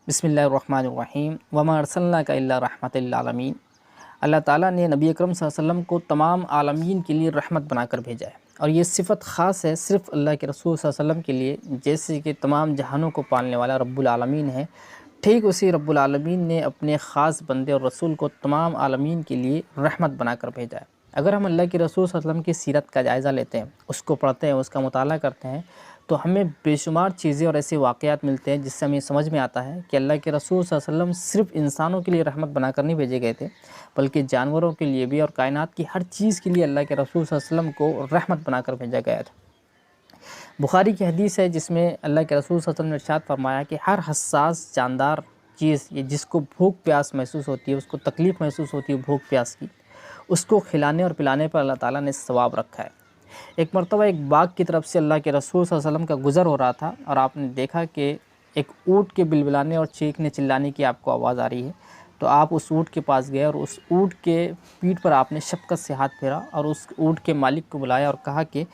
बिस्मिल्लाहिर्रहमानिर्रहीम वमा अर्सलनाका इल्ला रहमतल लिल आलमीन। अल्लाह ताला ने नबी अकरम सल्लल्लाहु अलैहि वसल्लम को तमाम आलमीन के लिए रहमत बनाकर भेजा है और ये सिफ़त ख़ास है सिर्फ़ अल्लाह के रसूल सल्लल्लाहु अलैहि वसल्लम के लिए। जैसे कि तमाम जहानों को पालने वाला रब्बुल आलमीन है, ठीक उसी रब्बुल आलमीन ने अपने ख़ास बंदे और रसूल को तमाम आलमीन के लिए रहमत बनाकर भेजा है। अगर हम अल्लाह के रसूल सल्लल्लाहु अलैहि वसल्लम की सीरत का जायज़ा लेते हैं, उसको पढ़ते हैं, उसका मुताला करते हैं, तो हमें बेशुमार चीज़ें और ऐसे वाक़यात मिलते हैं जिससे हमें समझ में आता है कि अल्लाह के रसूल सल्लल्लाहु अलैहि वसल्लम सिर्फ़ इंसानों के लिए रहमत बनाकर नहीं भेजे गए थे, बल्कि जानवरों के लिए भी और कायनात की हर चीज़ के लिए अल्लाह के रसूल सल्लल्लाहु अलैहि वसल्लम को रहमत बनाकर भेजा गया था। बुखारी की हदीस है जिसमें अल्लाह के रसूल सल्लल्लाहु अलैहि वसल्लम ने इरशाद फरमाया कि हर हसास जानदार चीज़ ये जिसको भूख प्यास महसूस होती है, उसको तकलीफ़ महसूस होती है भूख प्यास की, उसको खिलाने और पिलाने पर अल्लाह ताला ने सवाब रखा है। एक मरतबा एक बाग की तरफ से अल्लाह के रसूल सल्लल्लाहु अलैहि वसल्लम का गुज़र हो रहा था और आपने देखा कि एक ऊँट के बिलबिलाने और चीखने चिल्लाने की आपको आवाज़ आ रही है। तो आप उस ऊँट के पास गए और उस ऊँट के पीठ पर आपने शफ़क़त से हाथ फेरा और उस ऊँट के मालिक को बुलाया और कहा कि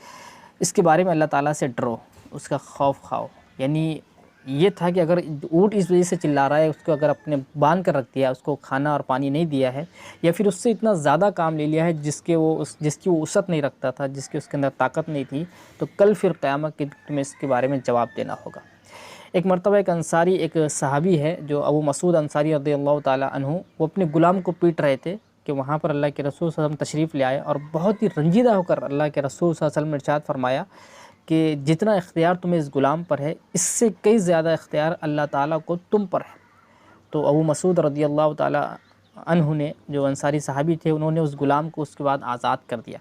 इसके बारे में अल्लाह ताला से डरो, उसका खौफ खाओ। यानी ये था कि अगर ऊँट इस वजह से चिल्ला रहा है, उसको अगर अपने बांध कर रख दिया, उसको खाना और पानी नहीं दिया है, या फिर उससे इतना ज़्यादा काम ले लिया है जिसकी वो वुसअत नहीं रखता था, जिसकी उसके अंदर ताकत नहीं थी, तो कल फिर क़यामत के दिन तुम्हें इसके बारे में जवाब देना होगा। एक मरतबा एक अंसारी, एक सहाबी है जो अबू मसूद अंसारी रज़ियल्लाहु ताला अन्हु, वो अपने ग़ुलाम को पीट रहे थे कि वहाँ पर अल्लाह के रसूल सल्लल्लाहु अलैहि वसल्लम तशरीफ़ ले आए और बहुत ही रंजीदा होकर अल्लाह के रसूल सल्लल्लाहु अलैहि वसल्लम ने इरशाद फरमाया कि जितना इख्तियार तुम्हें इस ग़ुलाम पर है, इससे कई ज़्यादा इख्तियार अल्लाह ताला को तुम पर है। तो अबू मसूद रज़ियल्लाहु ताला अन्हु ने, जो अंसारी सहाबी थे, उन्होंने उस ग़ुलाम को उसके बाद आज़ाद कर दिया।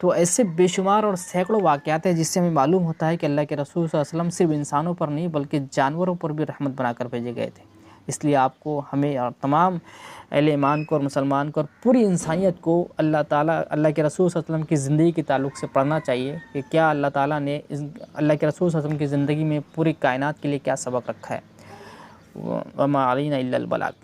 तो ऐसे बेशुमार और सैकड़ों वाक़यात हैं जिससे हमें मालूम होता है कि अल्लाह के रसूल सल्लल्लाहु अलैहि वसल्लम सिर्फ़ इंसानों पर नहीं बल्कि जानवरों पर भी रहमत बनाकर भेजे गए थे। इसलिए आपको, हमें और तमाम अहले ईमान को और मुसलमान को और पूरी इंसानियत को अल्लाह के रसूल सल्लल्लाहु अलैहि वसल्लम की ज़िंदगी के ताल्लुक़ से पढ़ना चाहिए कि क्या अल्लाह ताला ने अल्लाह के रसूल सल्लल्लाहु अलैहि वसल्लम की ज़िंदगी में पूरी कायनात के लिए क्या सबक रखा है। वमा अलैना इल्लल बलाग।